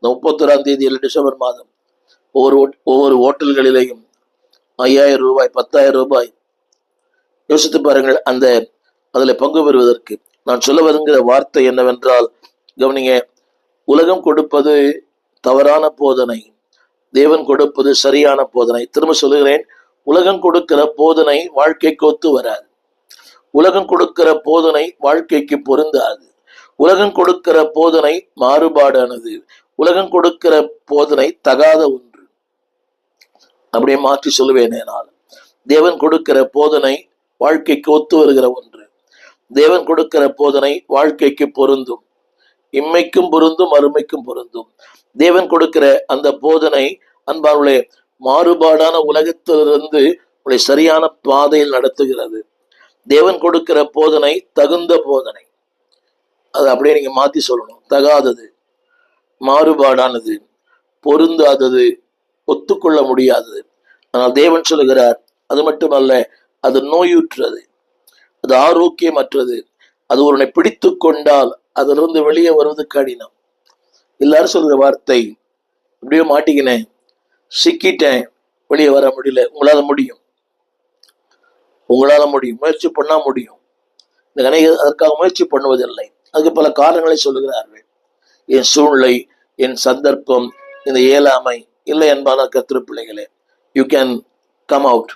இந்த 31ஆம் தேதி டிசம்பர் மாதம் ஒவ்வொரு ஹோட்டல்களிலேயும் 5000 ரூபாய் 10,000 ரூபாய் யோசித்து பாருங்கள். அதில் பங்கு பெறுவதற்கு நான் சொல்ல வருகிற வார்த்தை என்னவென்றால், கவனிங்க, உலகம் கொடுப்பது தவறான போதனை, தேவன் கொடுப்பது சரியான போதனை. திரும்ப சொல்லுகிறேன், உலகம் கொடுக்கிற போதனை வாழ்க்கைக்கு ஒத்து வராது. உலகம் கொடுக்கிற போதனை வாழ்க்கைக்கு பொருந்தாது. உலகம் கொடுக்கிற போதனை மாறுபாடானது. உலகம் கொடுக்கிற போதனை தகாத ஒன்று. அப்படியே மாற்றி சொல்லுவேனே, நான் தேவன் கொடுக்கிற போதனை வாழ்க்கைக்கு ஒத்து வருகிற ஒன்று. தேவன் கொடுக்கிற போதனை வாழ்க்கைக்கு பொருந்தும், இம்மைக்கும் பொருந்தும், அருமைக்கும் பொருந்தும். தேவன் கொடுக்கிற அந்த போதனை அன்பார்களே மாறுபாடான உலகத்திலிருந்து உங்களை சரியான பாதையில் நடத்துகிறது. தேவன் கொடுக்கிற போதனை தகுந்த போதனை. அது அப்படியே நீங்க மாத்தி சொல்லணும். தகாதது, மாறுபாடானது, பொருந்தாதது, ஒத்துக்கொள்ள முடியாதது. ஆனால் தேவன் சொல்லுகிறார், அது மட்டுமல்ல, அது நோயுற்றது, அது ஆரோக்கியமற்றது. அது ஒருவனை பிடித்து கொண்டால் அதிலிருந்து வெளியே வருவது கடினம். எல்லாரும் சொல்ற வார்த்தை, இப்படியே மாட்டிக்கினேன், சிக்கிட்டேன், வெளியே வர முடியல. உங்களால முடியும், உங்களால முடியும். முயற்சி பண்ணா முடியும். இந்த அதற்காக முயற்சி பண்ணுவதில்லை. அதுக்கு பல காரணங்களை சொல்லுகிறார்கள். என் சூழ்நிலை, என் சந்தர்ப்பம், இந்த இயலாமை இல்லை என்பான கர்த்தர் பிள்ளைகளே, யூ கேன் கம் அவுட்.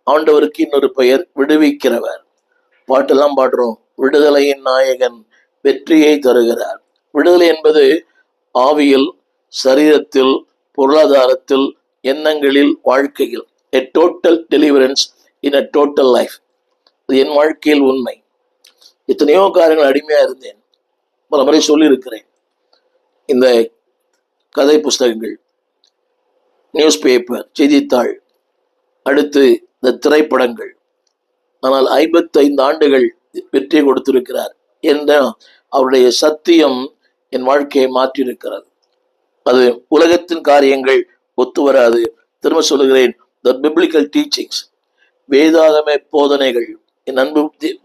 ஆண்டவருக்கு இன்னொரு பெயர் விடுவிக்கிறவர். பாட்டெல்லாம் பாடுறோம், விடுதலையின் நாயகன் வெற்றியை தருகிறார். விடுதலை என்பது ஆவியில், சரீரத்தில், பொருளாதாரத்தில், எண்ணங்களில், வாழ்க்கையில். a total deliverance in a total life. இது என் வாழ்க்கையில் உண்மை. எத்தனையோ காரியங்கள் அடிமையா இருந்தேன், பல முறை சொல்லியிருக்கிறேன். இந்த கதை புஸ்தகங்கள், நியூஸ் பேப்பர், செய்தித்தாள், அடுத்து இந்த திரைப்படங்கள். ஆனால் 55 ஆண்டுகள் வெற்றி கொடுத்திருக்கிறார் என்ற அவருடைய சத்தியம் என் வாழ்க்கையை மாற்றியிருக்கிறது. அது உலகத்தின் காரியங்கள் ஒத்து வராது. திரும்ப சொல்லுகிறேன், த பிப்ளிக்கல் டீச்சிங்ஸ், வேதாகம போதனைகள். என் அன்பு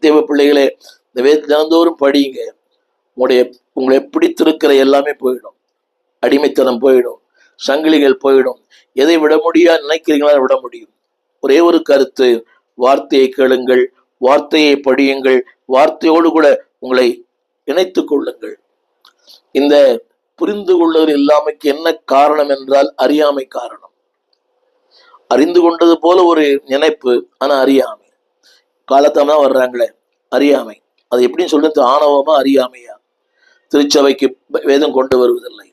தேவ பிள்ளைகளே, இந்த வேத தினந்தோறும் படியுங்க. உங்களை பிடித்திருக்கிற எல்லாமே போயிடும். அடிமைத்தனம் போயிடும், சங்கிலிகள் போயிடும். எதை விட முடியாது நினைக்கிறீங்களா விட முடியும். ஒரே ஒரு கருத்து, வார்த்தையை கேளுங்கள், வார்த்தையை படியுங்கள், வார்த்தையோடு கூட உங்களை இணைத்துக் கொள்ளுங்கள். இந்த புரிந்து கொள்வது இல்லாமைக்கு என்ன காரணம் என்றால் அறியாமை காரணம். அறிந்து கொண்டது போல ஒரு நினைப்பு, ஆனா அறியாமை. காலத்தாம தான் வர்றாங்களே, அறியாமை. அது எப்படின்னு சொல்றது, ஆணவமா அறியாமையா? திருச்சபைக்கு வேதம் கொண்டு வருவதில்லை,